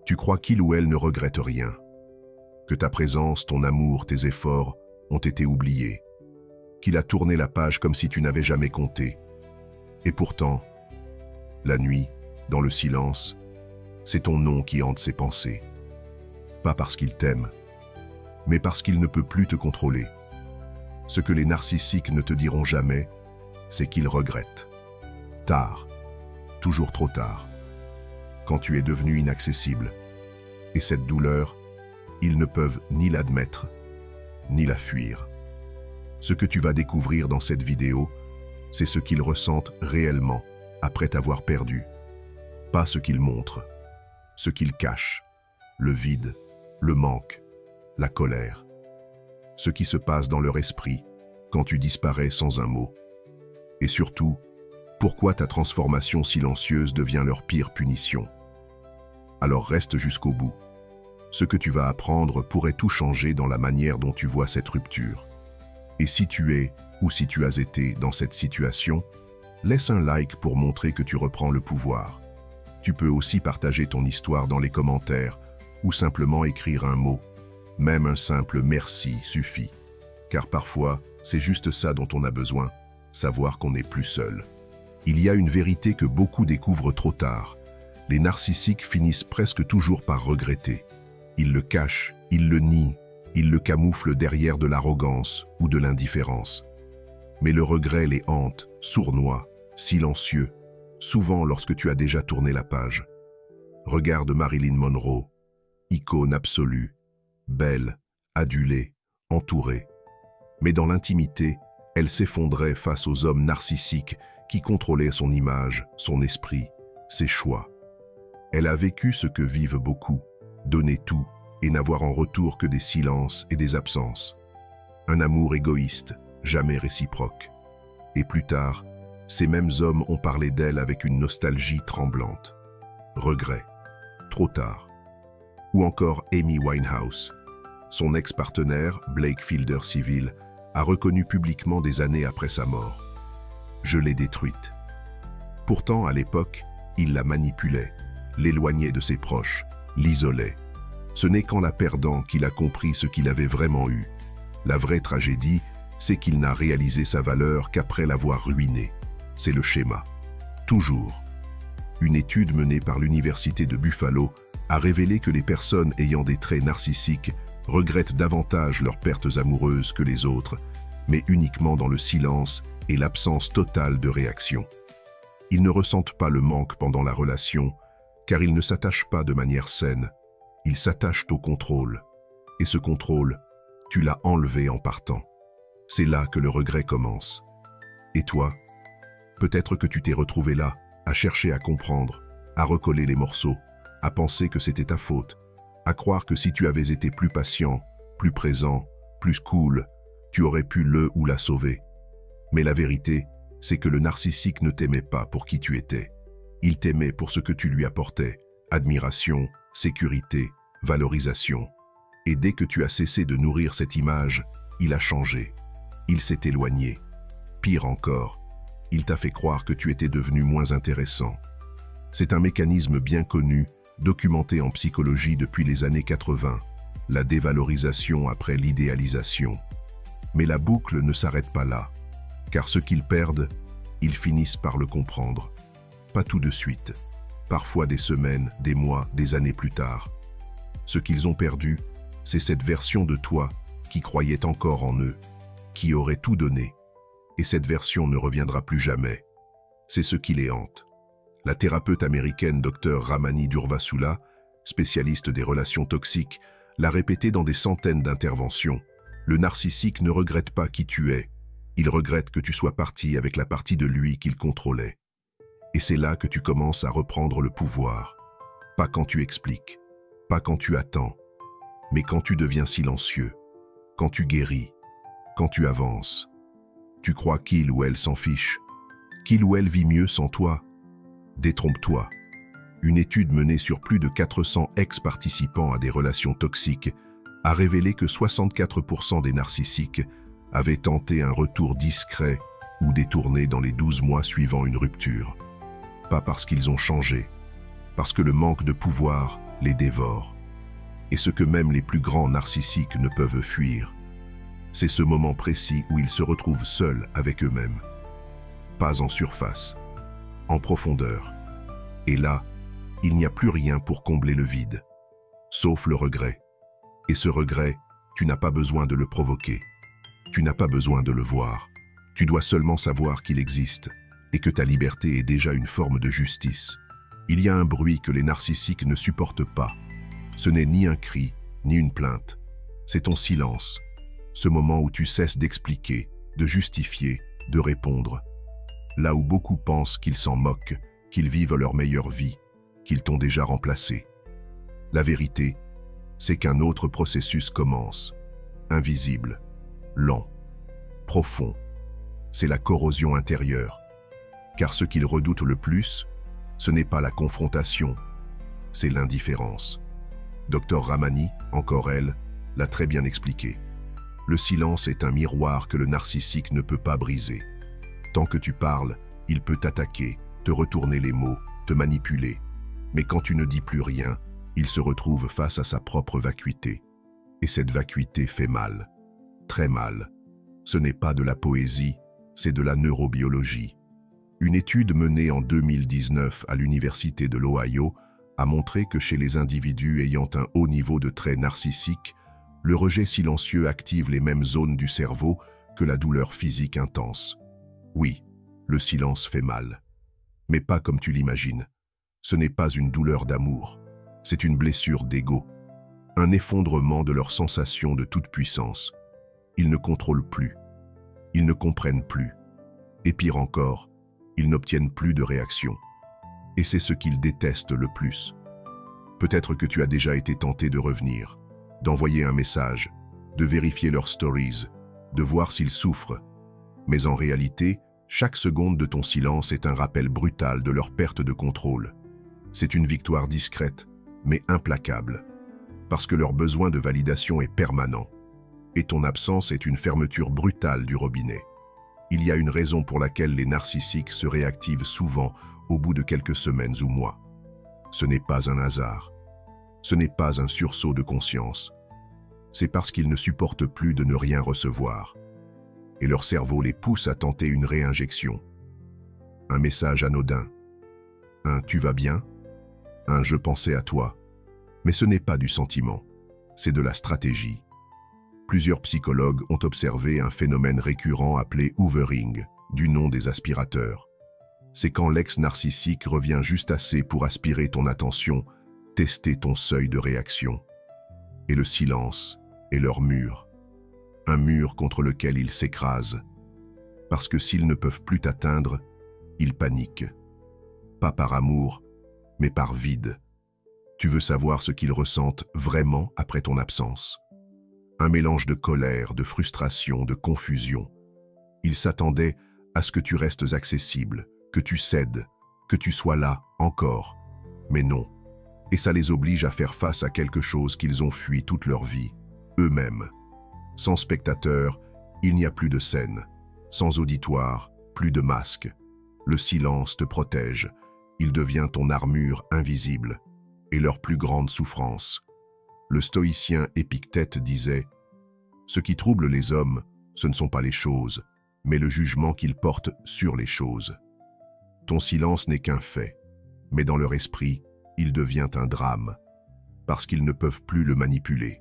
Tu crois qu'il ou elle ne regrette rien, que ta présence, ton amour, tes efforts ont été oubliés, qu'il a tourné la page comme si tu n'avais jamais compté. Et pourtant, la nuit, dans le silence, c'est ton nom qui hante ses pensées. Pas parce qu'il t'aime, mais parce qu'il ne peut plus te contrôler. Ce que les narcissiques ne te diront jamais, c'est qu'ils regrettent. Tard, toujours trop tard, quand tu es devenu inaccessible. Et cette douleur, ils ne peuvent ni l'admettre, ni la fuir. Ce que tu vas découvrir dans cette vidéo, c'est ce qu'ils ressentent réellement après t'avoir perdu. Pas ce qu'ils montrent, ce qu'ils cachent, le vide, le manque, la colère. Ce qui se passe dans leur esprit quand tu disparais sans un mot. Et surtout, pourquoi ta transformation silencieuse devient leur pire punition. Alors reste jusqu'au bout. Ce que tu vas apprendre pourrait tout changer dans la manière dont tu vois cette rupture. Et si tu es, ou si tu as été dans cette situation, laisse un like pour montrer que tu reprends le pouvoir. Tu peux aussi partager ton histoire dans les commentaires ou simplement écrire un mot. Même un simple merci suffit. Car parfois, c'est juste ça dont on a besoin, savoir qu'on n'est plus seul. Il y a une vérité que beaucoup découvrent trop tard. Les narcissiques finissent presque toujours par regretter. Ils le cachent, ils le nient, ils le camouflent derrière de l'arrogance ou de l'indifférence. Mais le regret les hante, sournois, silencieux, souvent lorsque tu as déjà tourné la page. Regarde Marilyn Monroe, icône absolue, belle, adulée, entourée. Mais dans l'intimité, elle s'effondrait face aux hommes narcissiques qui contrôlaient son image, son esprit, ses choix. Elle a vécu ce que vivent beaucoup, donner tout et n'avoir en retour que des silences et des absences. Un amour égoïste, jamais réciproque. Et plus tard, ces mêmes hommes ont parlé d'elle avec une nostalgie tremblante. Regret. Trop tard. Ou encore Amy Winehouse. Son ex-partenaire, Blake Fielder Civil, a reconnu publiquement des années après sa mort. Je l'ai détruite. Pourtant, à l'époque, il la manipulait, l'éloignait de ses proches, l'isolait. Ce n'est qu'en la perdant qu'il a compris ce qu'il avait vraiment eu. La vraie tragédie, c'est qu'il n'a réalisé sa valeur qu'après l'avoir ruinée. C'est le schéma. Toujours. Une étude menée par l'Université de Buffalo a révélé que les personnes ayant des traits narcissiques regrettent davantage leurs pertes amoureuses que les autres, mais uniquement dans le silence et l'absence totale de réaction. Ils ne ressentent pas le manque pendant la relation, car ils ne s'attachent pas de manière saine. Ils s'attachent au contrôle. Et ce contrôle, tu l'as enlevé en partant. C'est là que le regret commence. Et toi, peut-être que tu t'es retrouvé là, à chercher à comprendre, à recoller les morceaux, à penser que c'était ta faute, à croire que si tu avais été plus patient, plus présent, plus cool, tu aurais pu le ou la sauver. Mais la vérité, c'est que le narcissique ne t'aimait pas pour qui tu étais. Il t'aimait pour ce que tu lui apportais, admiration, sécurité, valorisation. Et dès que tu as cessé de nourrir cette image, il a changé. Il s'est éloigné. Pire encore, il t'a fait croire que tu étais devenu moins intéressant. C'est un mécanisme bien connu, documenté en psychologie depuis les années 80, la dévalorisation après l'idéalisation. Mais la boucle ne s'arrête pas là, car ce qu'ils perdent, ils finissent par le comprendre. Pas tout de suite, parfois des semaines, des mois, des années plus tard. Ce qu'ils ont perdu, c'est cette version de toi qui croyait encore en eux, qui aurait tout donné. Et cette version ne reviendra plus jamais. C'est ce qui les hante. La thérapeute américaine Dr Ramani Durvasula, spécialiste des relations toxiques, l'a répété dans des centaines d'interventions. Le narcissique ne regrette pas qui tu es. Il regrette que tu sois parti avec la partie de lui qu'il contrôlait. Et c'est là que tu commences à reprendre le pouvoir. Pas quand tu expliques, pas quand tu attends, mais quand tu deviens silencieux, quand tu guéris, quand tu avances. Tu crois qu'il ou elle s'en fiche, qu'il ou elle vit mieux sans toi. Détrompe-toi. Une étude menée sur plus de 400 ex-participants à des relations toxiques a révélé que 64% des narcissiques avaient tenté un retour discret ou détourné dans les 12 mois suivant une rupture. Pas parce qu'ils ont changé, parce que le manque de pouvoir les dévore. Et ce que même les plus grands narcissiques ne peuvent fuir, c'est ce moment précis où ils se retrouvent seuls avec eux-mêmes. Pas en surface, en profondeur. Et là, il n'y a plus rien pour combler le vide, sauf le regret. Et ce regret, tu n'as pas besoin de le provoquer. Tu n'as pas besoin de le voir. Tu dois seulement savoir qu'il existe et que ta liberté est déjà une forme de justice. Il y a un bruit que les narcissiques ne supportent pas. Ce n'est ni un cri, ni une plainte. C'est ton silence. Ce moment où tu cesses d'expliquer, de justifier, de répondre. Là où beaucoup pensent qu'ils s'en moquent, qu'ils vivent leur meilleure vie, qu'ils t'ont déjà remplacé. La vérité, c'est qu'un autre processus commence. Invisible, lent, profond. C'est la corrosion intérieure. Car ce qu'ils redoutent le plus, ce n'est pas la confrontation, c'est l'indifférence. Dr Ramani, encore elle, l'a très bien expliqué. Le silence est un miroir que le narcissique ne peut pas briser. Tant que tu parles, il peut t'attaquer, te retourner les mots, te manipuler. Mais quand tu ne dis plus rien, il se retrouve face à sa propre vacuité. Et cette vacuité fait mal, très mal. Ce n'est pas de la poésie, c'est de la neurobiologie. Une étude menée en 2019 à l'Université de l'Ohio a montré que chez les individus ayant un haut niveau de traits narcissiques, le rejet silencieux active les mêmes zones du cerveau que la douleur physique intense. Oui, le silence fait mal. Mais pas comme tu l'imagines. Ce n'est pas une douleur d'amour, c'est une blessure d'ego, un effondrement de leur sensation de toute puissance. Ils ne contrôlent plus, ils ne comprennent plus, et pire encore, ils n'obtiennent plus de réaction. Et c'est ce qu'ils détestent le plus. Peut-être que tu as déjà été tenté de revenir, d'envoyer un message, de vérifier leurs stories, de voir s'ils souffrent. Mais en réalité, chaque seconde de ton silence est un rappel brutal de leur perte de contrôle. C'est une victoire discrète, mais implacable, parce que leur besoin de validation est permanent. Et ton absence est une fermeture brutale du robinet. Il y a une raison pour laquelle les narcissiques se réactivent souvent au bout de quelques semaines ou mois. Ce n'est pas un hasard. Ce n'est pas un sursaut de conscience. C'est parce qu'ils ne supportent plus de ne rien recevoir. Et leur cerveau les pousse à tenter une réinjection. Un message anodin. Un « tu vas bien ?» Un « je pensais à toi ». Mais ce n'est pas du sentiment, c'est de la stratégie. Plusieurs psychologues ont observé un phénomène récurrent appelé hoovering, du nom des aspirateurs. C'est quand l'ex-narcissique revient juste assez pour aspirer ton attention, tester ton seuil de réaction. Et le silence est leur mur. Un mur contre lequel ils s'écrasent. Parce que s'ils ne peuvent plus t'atteindre, ils paniquent. Pas par amour, mais par vide. Tu veux savoir ce qu'ils ressentent vraiment après ton absence. Un mélange de colère, de frustration, de confusion. Ils s'attendaient à ce que tu restes accessible, que tu cèdes, que tu sois là, encore. Mais non. Et ça les oblige à faire face à quelque chose qu'ils ont fui toute leur vie, eux-mêmes. Sans spectateur, il n'y a plus de scène. Sans auditoire, plus de masque. Le silence te protège. Il devient ton armure invisible. Et leur plus grande souffrance. Le stoïcien Épictète disait « Ce qui trouble les hommes, ce ne sont pas les choses, mais le jugement qu'ils portent sur les choses. » Ton silence n'est qu'un fait, mais dans leur esprit, il devient un drame, parce qu'ils ne peuvent plus le manipuler.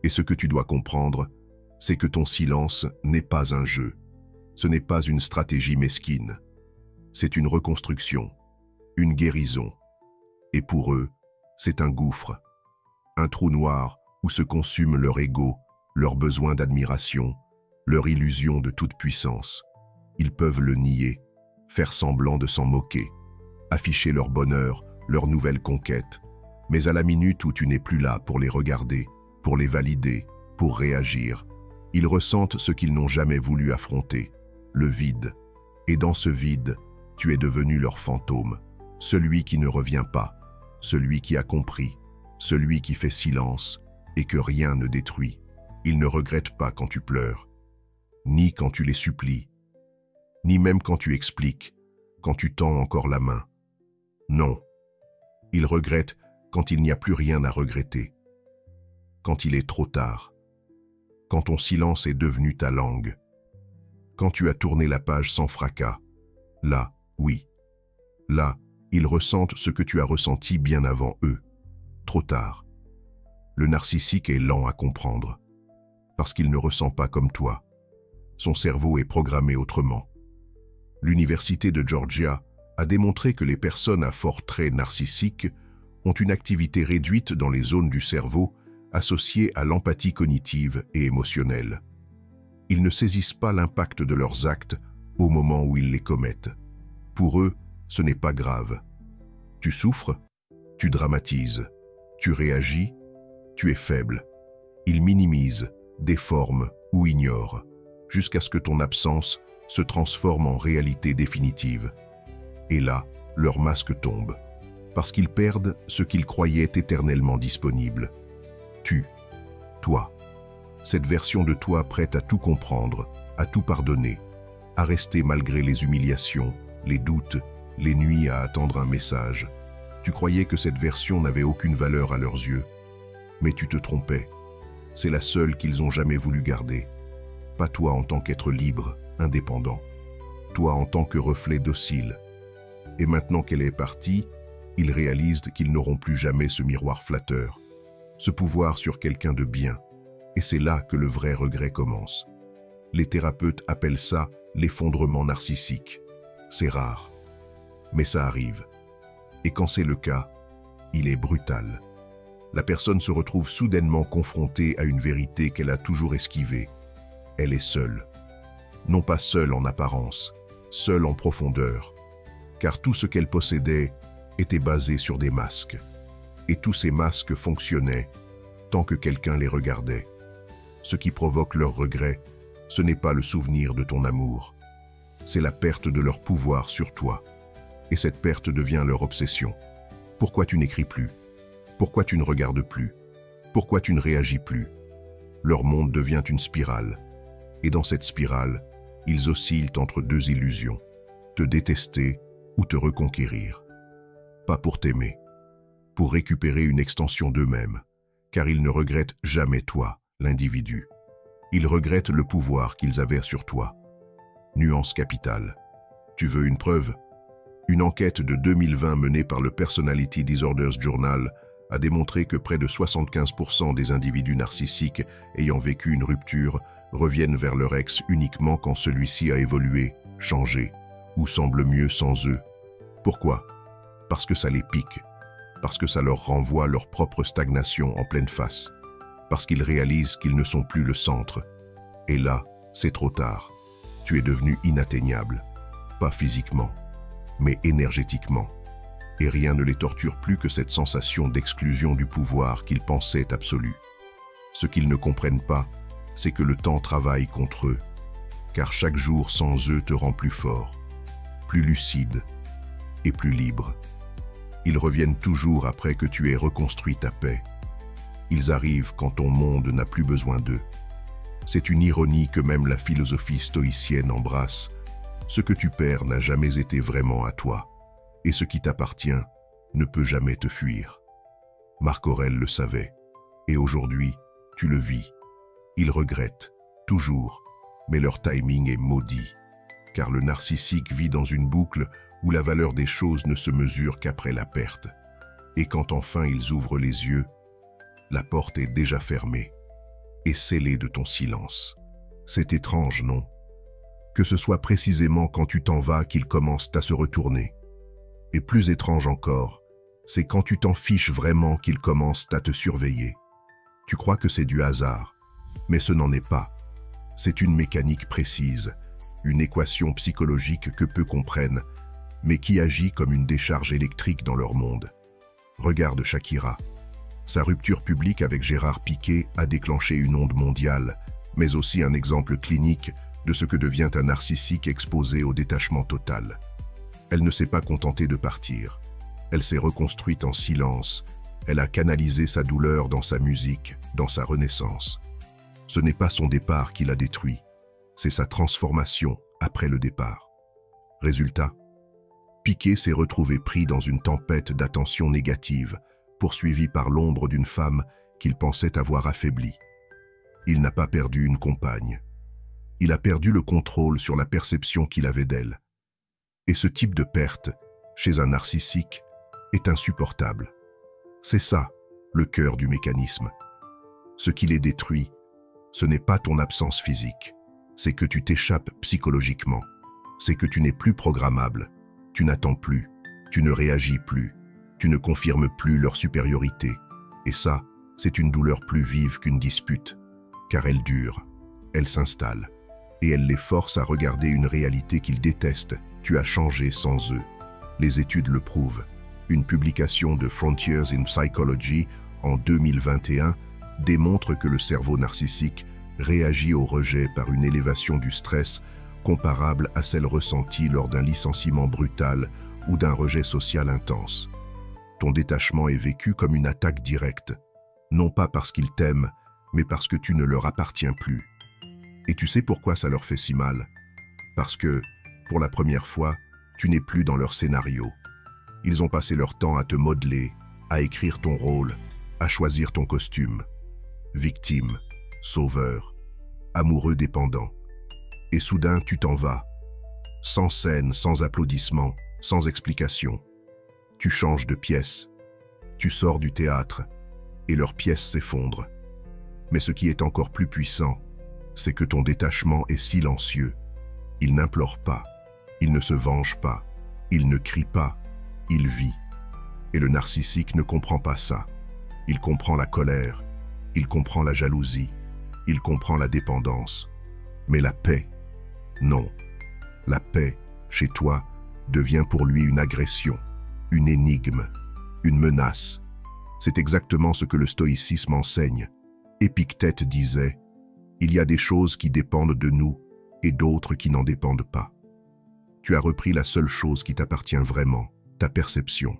Et ce que tu dois comprendre, c'est que ton silence n'est pas un jeu, ce n'est pas une stratégie mesquine, c'est une reconstruction, une guérison. Et pour eux, c'est un gouffre, un trou noir où se consument leur ego, leur besoin d'admiration, leur illusion de toute puissance. Ils peuvent le nier, faire semblant de s'en moquer, afficher leur bonheur, leur nouvelle conquête. Mais à la minute où tu n'es plus là pour les regarder, pour les valider, pour réagir, ils ressentent ce qu'ils n'ont jamais voulu affronter, le vide. Et dans ce vide, tu es devenu leur fantôme, celui qui ne revient pas, celui qui a compris, celui qui fait silence et que rien ne détruit. Ils ne regrettent pas quand tu pleures, ni quand tu les supplies, ni même quand tu expliques, quand tu tends encore la main. Non, ils regrettent quand il n'y a plus rien à regretter, quand il est trop tard, quand ton silence est devenu ta langue, quand tu as tourné la page sans fracas. Là, oui, là, ils ressentent ce que tu as ressenti bien avant eux. Trop tard. Le narcissique est lent à comprendre, parce qu'il ne ressent pas comme toi. Son cerveau est programmé autrement. L'Université de Georgia a démontré que les personnes à fort trait narcissique ont une activité réduite dans les zones du cerveau associées à l'empathie cognitive et émotionnelle. Ils ne saisissent pas l'impact de leurs actes au moment où ils les commettent. Pour eux, ce n'est pas grave. Tu souffres, tu dramatises, tu réagis, tu es faible. Ils minimisent, déforment ou ignorent, jusqu'à ce que ton absence se transforme en réalité définitive. Et là, leur masque tombe, parce qu'ils perdent ce qu'ils croyaient éternellement disponible. Toi, cette version de toi prête à tout comprendre, à tout pardonner, à rester malgré les humiliations, les doutes, les nuits à attendre un message. Tu croyais que cette version n'avait aucune valeur à leurs yeux, mais tu te trompais. C'est la seule qu'ils ont jamais voulu garder. Pas toi en tant qu'être libre, indépendant. Toi en tant que reflet docile. Et maintenant qu'elle est partie, ils réalisent qu'ils n'auront plus jamais ce miroir flatteur, ce pouvoir sur quelqu'un de bien. Et c'est là que le vrai regret commence. Les thérapeutes appellent ça l'effondrement narcissique. C'est rare, mais ça arrive. Et quand c'est le cas, il est brutal. La personne se retrouve soudainement confrontée à une vérité qu'elle a toujours esquivée. Elle est seule. Non pas seule en apparence, seule en profondeur. Car tout ce qu'elle possédait était basé sur des masques. Et tous ces masques fonctionnaient tant que quelqu'un les regardait. Ce qui provoque leur regret, ce n'est pas le souvenir de ton amour. C'est la perte de leur pouvoir sur toi. Et cette perte devient leur obsession. Pourquoi tu n'écris plus? Pourquoi tu ne regardes plus? Pourquoi tu ne réagis plus? Leur monde devient une spirale. Et dans cette spirale, ils oscillent entre deux illusions. Te détester ou te reconquérir. Pas pour t'aimer. Pour récupérer une extension d'eux-mêmes. Car ils ne regrettent jamais toi, l'individu. Ils regrettent le pouvoir qu'ils avaient sur toi. Nuance capitale. Tu veux une preuve? Une enquête de 2020 menée par le Personality Disorders Journal a démontré que près de 75% des individus narcissiques ayant vécu une rupture reviennent vers leur ex uniquement quand celui-ci a évolué, changé, ou semble mieux sans eux. Pourquoi? Parce que ça les pique, parce que ça leur renvoie leur propre stagnation en pleine face, parce qu'ils réalisent qu'ils ne sont plus le centre. Et là, c'est trop tard. Tu es devenu inatteignable, pas physiquement, mais énergétiquement. Et rien ne les torture plus que cette sensation d'exclusion du pouvoir qu'ils pensaient absolu. Ce qu'ils ne comprennent pas, c'est que le temps travaille contre eux, car chaque jour sans eux te rend plus fort, plus lucide et plus libre. Ils reviennent toujours après que tu aies reconstruit ta paix. Ils arrivent quand ton monde n'a plus besoin d'eux. C'est une ironie que même la philosophie stoïcienne embrasse. Ce que tu perds n'a jamais été vraiment à toi, et ce qui t'appartient ne peut jamais te fuir. Marc Aurèle le savait, et aujourd'hui, tu le vis. Ils regrettent, toujours, mais leur timing est maudit, car le narcissique vit dans une boucle où la valeur des choses ne se mesure qu'après la perte. Et quand enfin ils ouvrent les yeux, la porte est déjà fermée et scellée de ton silence. C'est étrange, non? Que ce soit précisément quand tu t'en vas qu'ils commencent à se retourner. Et plus étrange encore, c'est quand tu t'en fiches vraiment qu'ils commencent à te surveiller. Tu crois que c'est du hasard, mais ce n'en est pas. C'est une mécanique précise, une équation psychologique que peu comprennent, mais qui agit comme une décharge électrique dans leur monde. Regarde Shakira. Sa rupture publique avec Gérard Piqué a déclenché une onde mondiale, mais aussi un exemple clinique de ce que devient un narcissique exposé au détachement total. Elle ne s'est pas contentée de partir. Elle s'est reconstruite en silence. Elle a canalisé sa douleur dans sa musique, dans sa renaissance. Ce n'est pas son départ qui l'a détruit, c'est sa transformation après le départ. Résultat, Piqué s'est retrouvé pris dans une tempête d'attention négative, poursuivi par l'ombre d'une femme qu'il pensait avoir affaiblie. Il n'a pas perdu une compagne. Il a perdu le contrôle sur la perception qu'il avait d'elle. Et ce type de perte, chez un narcissique, est insupportable. C'est ça, le cœur du mécanisme. Ce qui les détruit, ce n'est pas ton absence physique, c'est que tu t'échappes psychologiquement, c'est que tu n'es plus programmable, tu n'attends plus, tu ne réagis plus, tu ne confirmes plus leur supériorité. Et ça, c'est une douleur plus vive qu'une dispute, car elle dure, elle s'installe, et elle les force à regarder une réalité qu'ils détestent. Tu as changé sans eux. Les études le prouvent. Une publication de Frontiers in Psychology en 2021 démontre que le cerveau narcissique réagit au rejet par une élévation du stress comparable à celle ressentie lors d'un licenciement brutal ou d'un rejet social intense. Ton détachement est vécu comme une attaque directe, non pas parce qu'ils t'aiment, mais parce que tu ne leur appartiens plus. Et tu sais pourquoi ça leur fait si mal? Parce que, pour la première fois, tu n'es plus dans leur scénario. Ils ont passé leur temps à te modeler, à écrire ton rôle, à choisir ton costume. Victime, sauveur, amoureux dépendant. Et soudain, tu t'en vas. Sans scène, sans applaudissements, sans explication. Tu changes de pièce. Tu sors du théâtre, et leur pièce s'effondre. Mais ce qui est encore plus puissant, c'est que ton détachement est silencieux. Il n'implore pas, il ne se venge pas, il ne crie pas, il vit. Et le narcissique ne comprend pas ça. Il comprend la colère, il comprend la jalousie, il comprend la dépendance. Mais la paix, non. La paix, chez toi, devient pour lui une agression, une énigme, une menace. C'est exactement ce que le stoïcisme enseigne. Épictète disait « Il y a des choses qui dépendent de nous et d'autres qui n'en dépendent pas. » Tu as repris la seule chose qui t'appartient vraiment, ta perception,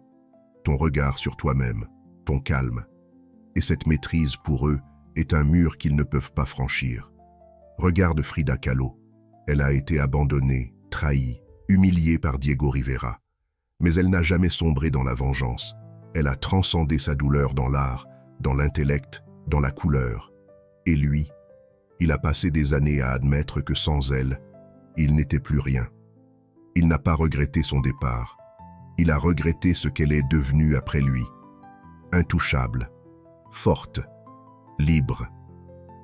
ton regard sur toi-même, ton calme. Et cette maîtrise, pour eux, est un mur qu'ils ne peuvent pas franchir. Regarde Frida Kahlo. Elle a été abandonnée, trahie, humiliée par Diego Rivera. Mais elle n'a jamais sombré dans la vengeance. Elle a transcendé sa douleur dans l'art, dans l'intellect, dans la couleur. Et lui, il a passé des années à admettre que sans elle, il n'était plus rien. Il n'a pas regretté son départ. Il a regretté ce qu'elle est devenue après lui. Intouchable, forte, libre.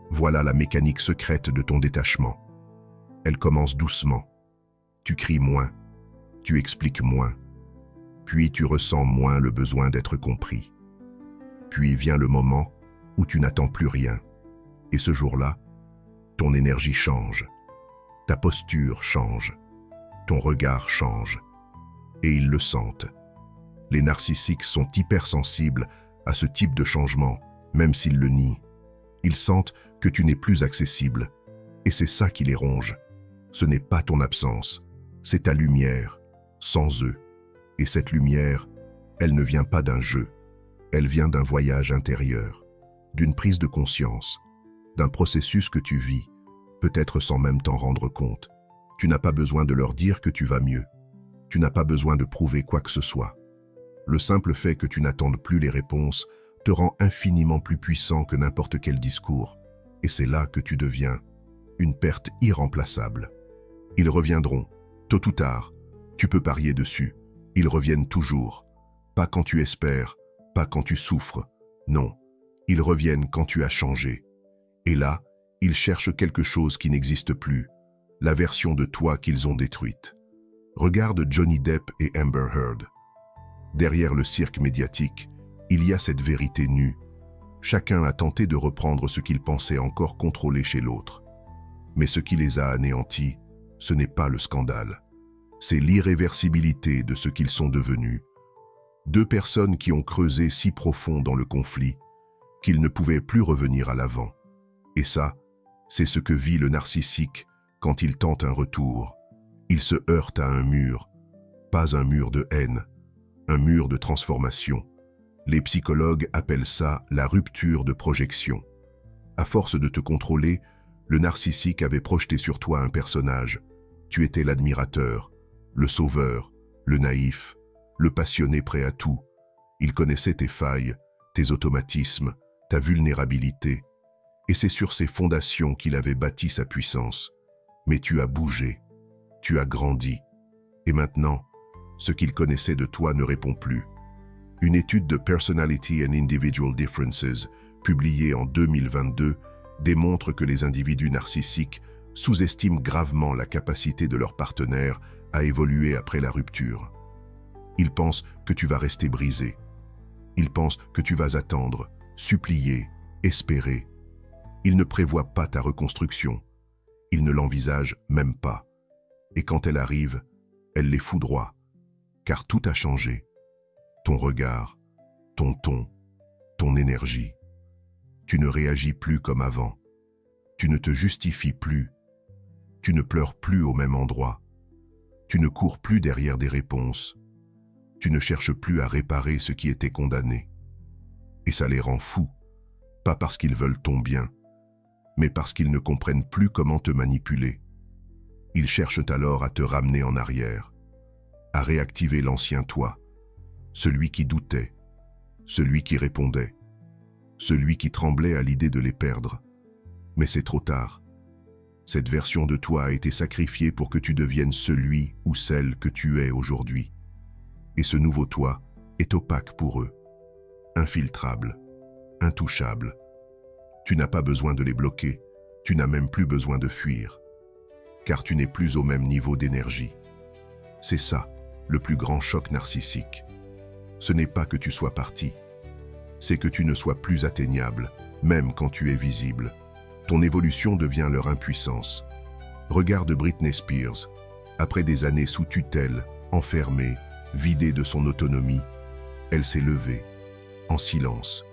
Voilà la mécanique secrète de ton détachement. Elle commence doucement. Tu cries moins, tu expliques moins, puis tu ressens moins le besoin d'être compris. Puis vient le moment où tu n'attends plus rien. Et ce jour-là, ton énergie change, ta posture change, ton regard change. Et ils le sentent. Les narcissiques sont hypersensibles à ce type de changement, même s'ils le nient. Ils sentent que tu n'es plus accessible. Et c'est ça qui les ronge. Ce n'est pas ton absence, c'est ta lumière, sans eux. Et cette lumière, elle ne vient pas d'un jeu. Elle vient d'un voyage intérieur, d'une prise de conscience, d'un processus que tu vis, peut-être sans même t'en rendre compte. Tu n'as pas besoin de leur dire que tu vas mieux. Tu n'as pas besoin de prouver quoi que ce soit. Le simple fait que tu n'attendes plus les réponses te rend infiniment plus puissant que n'importe quel discours. Et c'est là que tu deviens une perte irremplaçable. Ils reviendront, tôt ou tard. Tu peux parier dessus. Ils reviennent toujours. Pas quand tu espères, pas quand tu souffres. Non, ils reviennent quand tu as changé. Et là, ils cherchent quelque chose qui n'existe plus, la version de toi qu'ils ont détruite. Regarde Johnny Depp et Amber Heard. Derrière le cirque médiatique, il y a cette vérité nue. Chacun a tenté de reprendre ce qu'il pensait encore contrôler chez l'autre. Mais ce qui les a anéantis, ce n'est pas le scandale. C'est l'irréversibilité de ce qu'ils sont devenus. Deux personnes qui ont creusé si profond dans le conflit qu'ils ne pouvaient plus revenir à l'avant. Et ça, c'est ce que vit le narcissique quand il tente un retour. Il se heurte à un mur, pas un mur de haine, un mur de transformation. Les psychologues appellent ça la rupture de projection. À force de te contrôler, le narcissique avait projeté sur toi un personnage. Tu étais l'admirateur, le sauveur, le naïf, le passionné prêt à tout. Il connaissait tes failles, tes automatismes, ta vulnérabilité, et c'est sur ces fondations qu'il avait bâti sa puissance. Mais tu as bougé, tu as grandi, et maintenant, ce qu'il connaissait de toi ne répond plus. Une étude de Personality and Individual Differences, publiée en 2022, démontre que les individus narcissiques sous-estiment gravement la capacité de leur partenaire à évoluer après la rupture. Ils pensent que tu vas rester brisé. Ils pensent que tu vas attendre, supplier, espérer. Ils ne prévoient pas ta reconstruction. Ils ne l'envisagent même pas. Et quand elle arrive, elle les foudroie. Car tout a changé. Ton regard, ton ton, ton énergie. Tu ne réagis plus comme avant. Tu ne te justifies plus. Tu ne pleures plus au même endroit. Tu ne cours plus derrière des réponses. Tu ne cherches plus à réparer ce qui était condamné. Et ça les rend fous, pas parce qu'ils veulent ton bien, mais parce qu'ils ne comprennent plus comment te manipuler. Ils cherchent alors à te ramener en arrière, à réactiver l'ancien toi, celui qui doutait, celui qui répondait, celui qui tremblait à l'idée de les perdre. Mais c'est trop tard. Cette version de toi a été sacrifiée pour que tu deviennes celui ou celle que tu es aujourd'hui. Et ce nouveau toi est opaque pour eux, infiltrable, intouchable. Tu n'as pas besoin de les bloquer, tu n'as même plus besoin de fuir, car tu n'es plus au même niveau d'énergie. C'est ça, le plus grand choc narcissique. Ce n'est pas que tu sois parti, c'est que tu ne sois plus atteignable, même quand tu es visible. Ton évolution devient leur impuissance. Regarde Britney Spears, après des années sous tutelle, enfermée, vidée de son autonomie, elle s'est levée, en silence.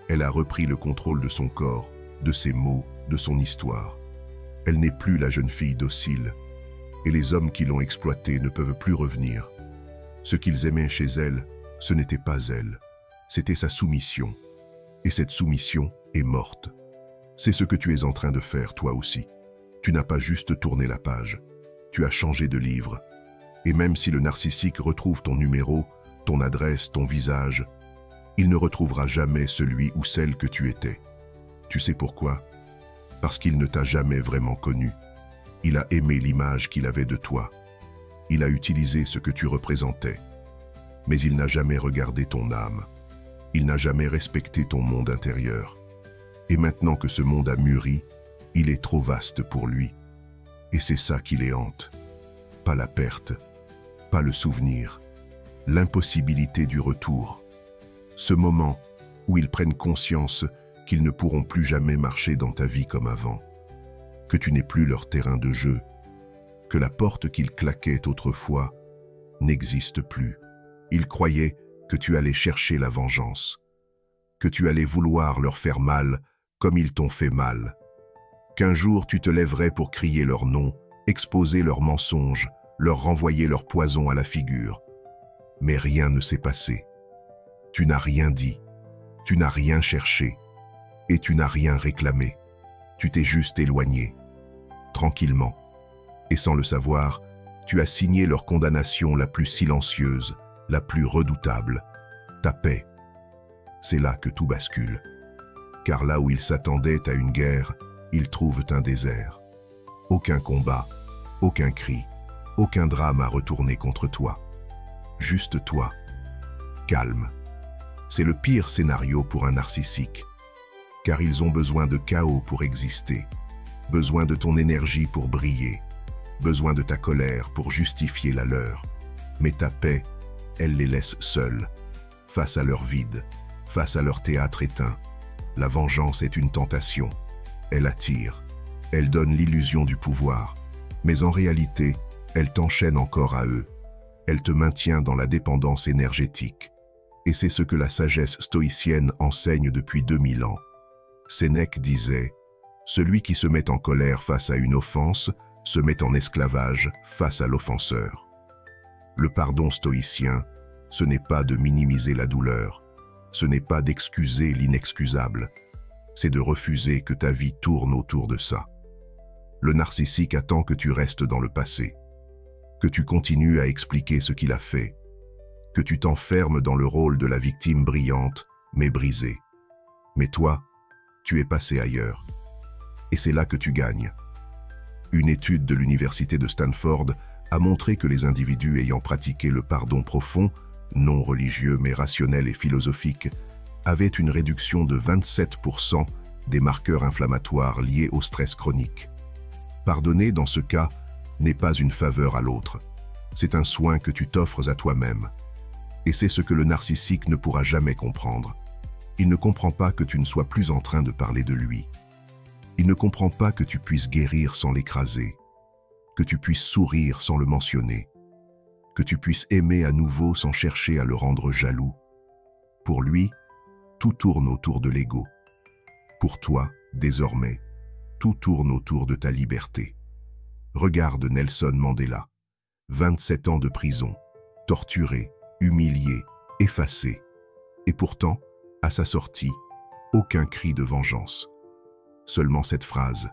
Elle a repris le contrôle de son corps, de ses mots, de son histoire. Elle n'est plus la jeune fille docile, et les hommes qui l'ont exploitée ne peuvent plus revenir. Ce qu'ils aimaient chez elle, ce n'était pas elle, c'était sa soumission. Et cette soumission est morte. C'est ce que tu es en train de faire, toi aussi. Tu n'as pas juste tourné la page, tu as changé de livre. Et même si le narcissique retrouve ton numéro, ton adresse, ton visage, il ne retrouvera jamais celui ou celle que tu étais. Tu sais pourquoi? Parce qu'il ne t'a jamais vraiment connu. Il a aimé l'image qu'il avait de toi. Il a utilisé ce que tu représentais. Mais il n'a jamais regardé ton âme. Il n'a jamais respecté ton monde intérieur. Et maintenant que ce monde a mûri, il est trop vaste pour lui. Et c'est ça qui les hante. Pas la perte, pas le souvenir, l'impossibilité du retour. Ce moment où ils prennent conscience qu'ils ne pourront plus jamais marcher dans ta vie comme avant, que tu n'es plus leur terrain de jeu, que la porte qu'ils claquaient autrefois n'existe plus. Ils croyaient que tu allais chercher la vengeance, que tu allais vouloir leur faire mal comme ils t'ont fait mal, qu'un jour tu te lèverais pour crier leur nom, exposer leurs mensonges, leur renvoyer leur poison à la figure. Mais rien ne s'est passé. Tu n'as rien dit, tu n'as rien cherché, et tu n'as rien réclamé. Tu t'es juste éloigné, tranquillement. Et sans le savoir, tu as signé leur condamnation la plus silencieuse, la plus redoutable, ta paix. C'est là que tout bascule. Car là où ils s'attendaient à une guerre, ils trouvent un désert. Aucun combat, aucun cri, aucun drame à retourner contre toi. Juste toi, calme. C'est le pire scénario pour un narcissique, car ils ont besoin de chaos pour exister, besoin de ton énergie pour briller, besoin de ta colère pour justifier la leur. Mais ta paix, elle les laisse seuls, face à leur vide, face à leur théâtre éteint. La vengeance est une tentation. Elle attire, elle donne l'illusion du pouvoir, mais en réalité, elle t'enchaîne encore à eux. Elle te maintient dans la dépendance énergétique. Et c'est ce que la sagesse stoïcienne enseigne depuis 2000 ans. Sénèque disait « Celui qui se met en colère face à une offense se met en esclavage face à l'offenseur. » Le pardon stoïcien, ce n'est pas de minimiser la douleur, ce n'est pas d'excuser l'inexcusable, c'est de refuser que ta vie tourne autour de ça. Le narcissique attend que tu restes dans le passé, que tu continues à expliquer ce qu'il a fait, que tu t'enfermes dans le rôle de la victime brillante, mais brisé. Mais toi, tu es passé ailleurs. Et c'est là que tu gagnes. Une étude de l'université de Stanford a montré que les individus ayant pratiqué le pardon profond, non religieux mais rationnel et philosophique, avaient une réduction de 27% des marqueurs inflammatoires liés au stress chronique. Pardonner, dans ce cas, n'est pas une faveur à l'autre. C'est un soin que tu t'offres à toi-même. Et c'est ce que le narcissique ne pourra jamais comprendre. Il ne comprend pas que tu ne sois plus en train de parler de lui. Il ne comprend pas que tu puisses guérir sans l'écraser, que tu puisses sourire sans le mentionner, que tu puisses aimer à nouveau sans chercher à le rendre jaloux. Pour lui, tout tourne autour de l'ego. Pour toi, désormais, tout tourne autour de ta liberté. Regarde Nelson Mandela. 27 ans de prison, torturé, humilié, effacé. Et pourtant, à sa sortie, aucun cri de vengeance. Seulement cette phrase.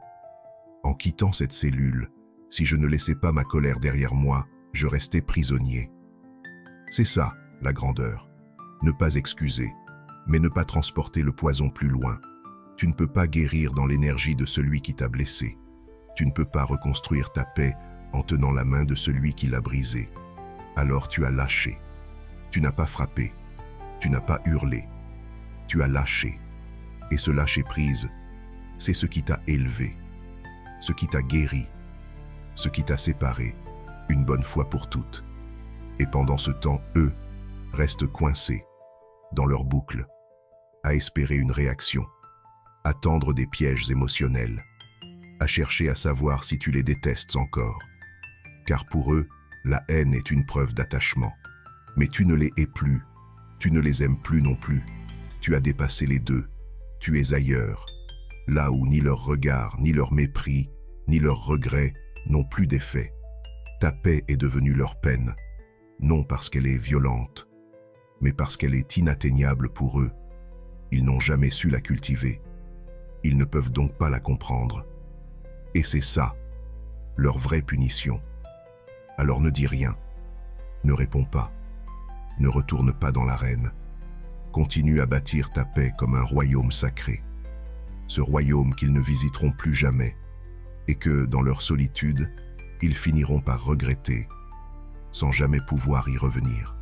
En quittant cette cellule, si je ne laissais pas ma colère derrière moi, je restais prisonnier. C'est ça, la grandeur. Ne pas excuser, mais ne pas transporter le poison plus loin. Tu ne peux pas guérir dans l'énergie de celui qui t'a blessé. Tu ne peux pas reconstruire ta paix en tenant la main de celui qui l'a brisée. Alors tu as lâché. Tu n'as pas frappé. Tu n'as pas hurlé. Tu as lâché. Et ce lâcher-prise, c'est ce qui t'a élevé, ce qui t'a guéri, ce qui t'a séparé, une bonne fois pour toutes. Et pendant ce temps, eux restent coincés dans leur boucle, à espérer une réaction, à tendre des pièges émotionnels, à chercher à savoir si tu les détestes encore. Car pour eux, la haine est une preuve d'attachement. Mais tu ne les hais plus, tu ne les aimes plus non plus. Tu as dépassé les deux, tu es ailleurs, là où ni leur regard, ni leur mépris, ni leurs regrets n'ont plus d'effet. Ta paix est devenue leur peine, non parce qu'elle est violente, mais parce qu'elle est inatteignable pour eux. Ils n'ont jamais su la cultiver. Ils ne peuvent donc pas la comprendre. Et c'est ça, leur vraie punition. Alors ne dis rien, ne réponds pas, ne retourne pas dans l'arène. Continue à bâtir ta paix comme un royaume sacré. Ce royaume qu'ils ne visiteront plus jamais, et que, dans leur solitude, ils finiront par regretter, sans jamais pouvoir y revenir.